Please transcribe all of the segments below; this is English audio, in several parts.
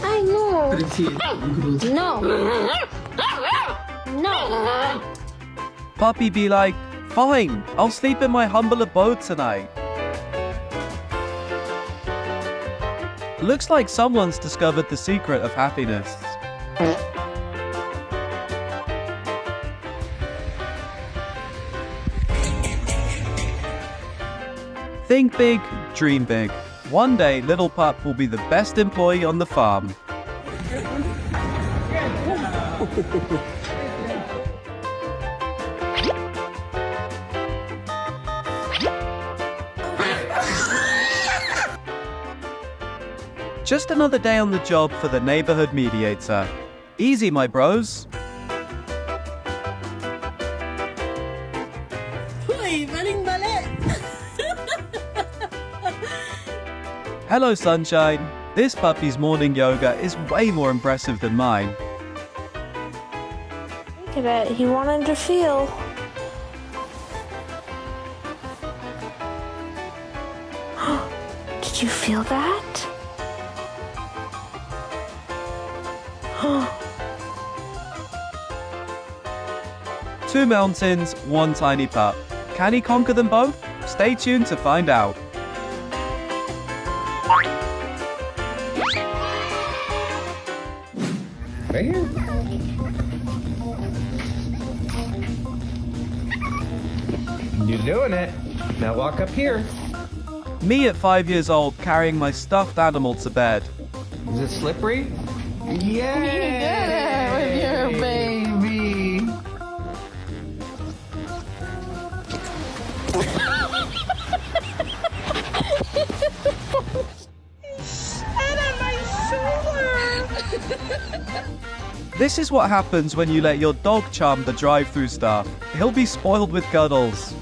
I know. No. No. Puppy be like, fine, I'll sleep in my humble abode tonight. Looks like someone's discovered the secret of happiness. Think big, dream big. One day, little pup will be the best employee on the farm. Just another day on the job for the neighborhood mediator. Easy, my bros. Hello, sunshine. This puppy's morning yoga is way more impressive than mine. Look at it. He wanted to feel. Did you feel that? Two mountains, one tiny pup. Can he conquer them both? Stay tuned to find out. Right here. You're doing it. Now walk up here. Me at 5 years old carrying my stuffed animal to bed. Is it slippery? Yeah, with your baby. This is what happens when you let your dog charm the drive-through staff. He'll be spoiled with cuddles.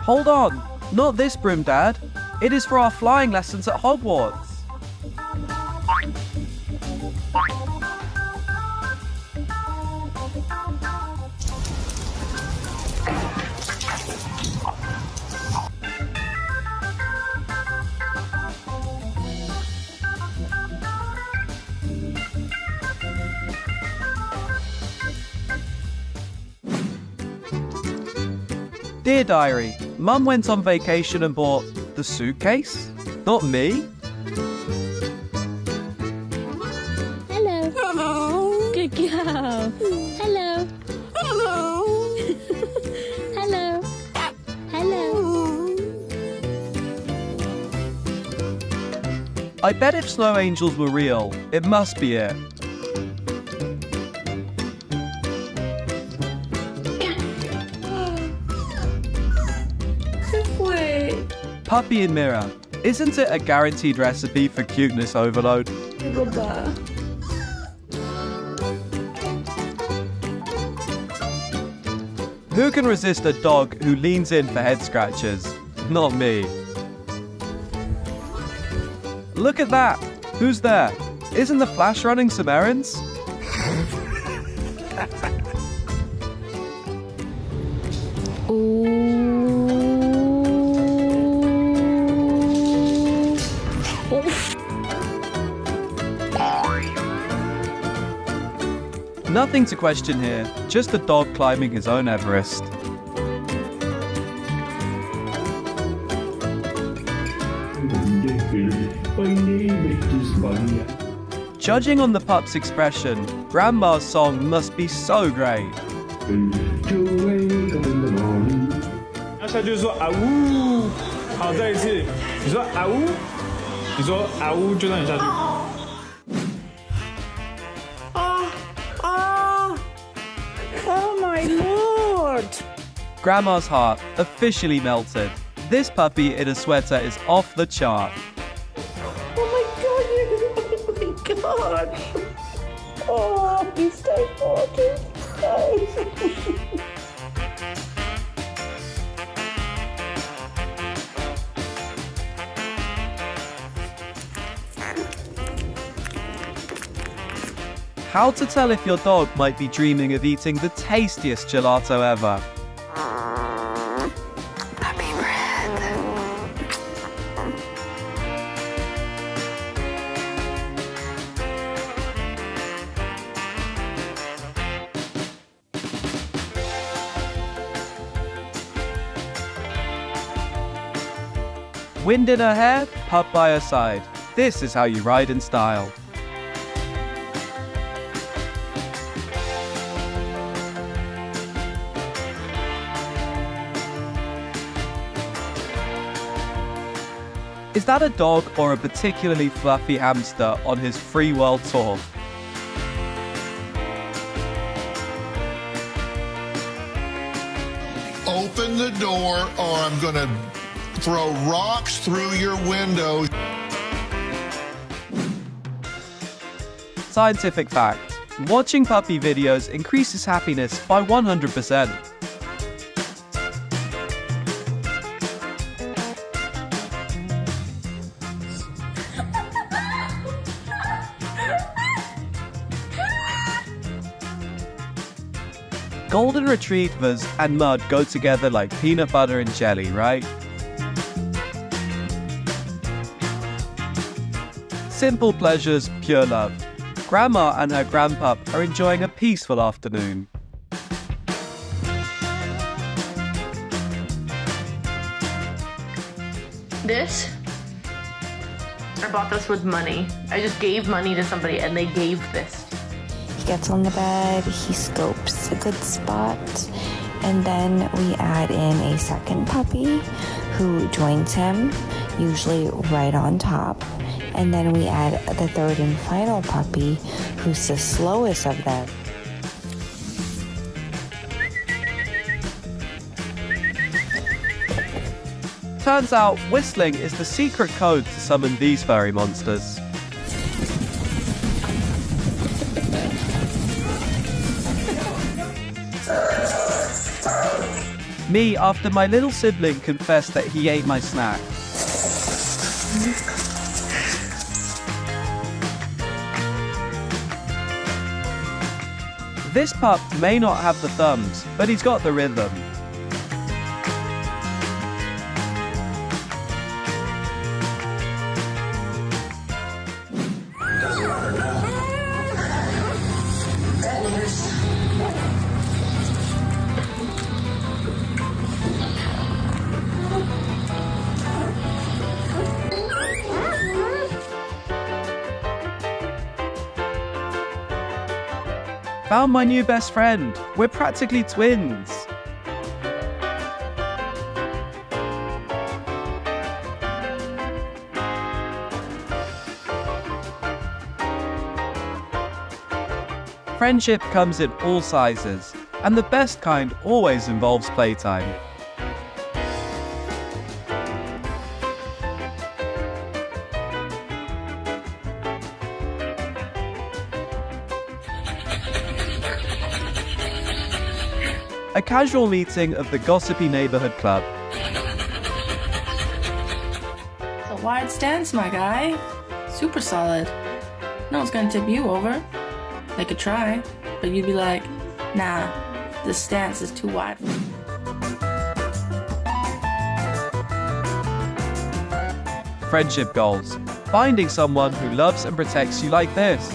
Hold on, not this broom, Dad. It is for our flying lessons at Hogwarts. Dear Diary, Mum went on vacation and bought the suitcase? Not me? Hello. Hello. Good girl. Hello. Hello. Hello. Hello. I bet if snow angels were real, it must be it. Puppy and mirror. Isn't it a guaranteed recipe for cuteness overload? Who can resist a dog who leans in for head scratches? Not me. Look at that! Who's there? Isn't the Flash running some errands? Nothing to question here, just a dog climbing his own Everest. Judging on the pup's expression, Grandma's song must be so great. 那下就是说啊呜，好，再一次，你说啊呜，你说啊呜，就让你下去。Oh my lord! Grandma's heart officially melted. This puppy in a sweater is off the chart. Oh my much. Oh, he's so gorgeous. How to tell if your dog might be dreaming of eating the tastiest gelato ever. Puppy breath. Wind in her hair, pup by her side. This is how you ride in style. Is that a dog or a particularly fluffy hamster on his free world tour? Open the door or I'm going to throw rocks through your window. Scientific fact: watching puppy videos increases happiness by 100%. Golden retrievers and mud go together like peanut butter and jelly, right? Simple pleasures, pure love. Grandma and her grandpup are enjoying a peaceful afternoon. This, I bought this with money. I just gave money to somebody and they gave this. He gets on the bed, he scopes a good spot, and then we add in a second puppy who joins him, usually right on top. And then we add the third and final puppy, who's the slowest of them. Turns out whistling is the secret code to summon these furry monsters. Me after my little sibling confessed that he ate my snack. This pup may not have the thumbs, but he's got the rhythm. Found my new best friend. We're practically twins. Friendship comes in all sizes, and the best kind always involves playtime. A casual meeting of the gossipy neighborhood club. A wide stance, my guy. Super solid. No one's gonna tip you over. They could try, but you'd be like, nah, this stance is too wide. Friendship goals. Finding someone who loves and protects you like this.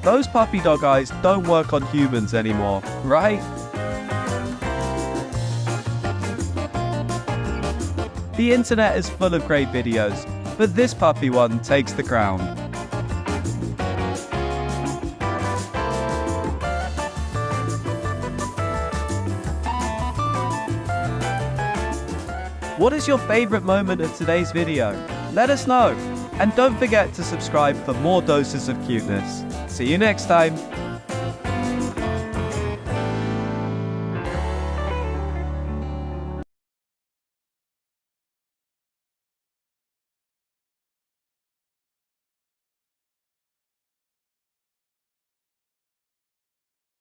Those puppy dog eyes don't work on humans anymore, right? The internet is full of great videos, but this puppy one takes the crown. What is your favorite moment of today's video? Let us know. And don't forget to subscribe for more doses of cuteness. See you next time.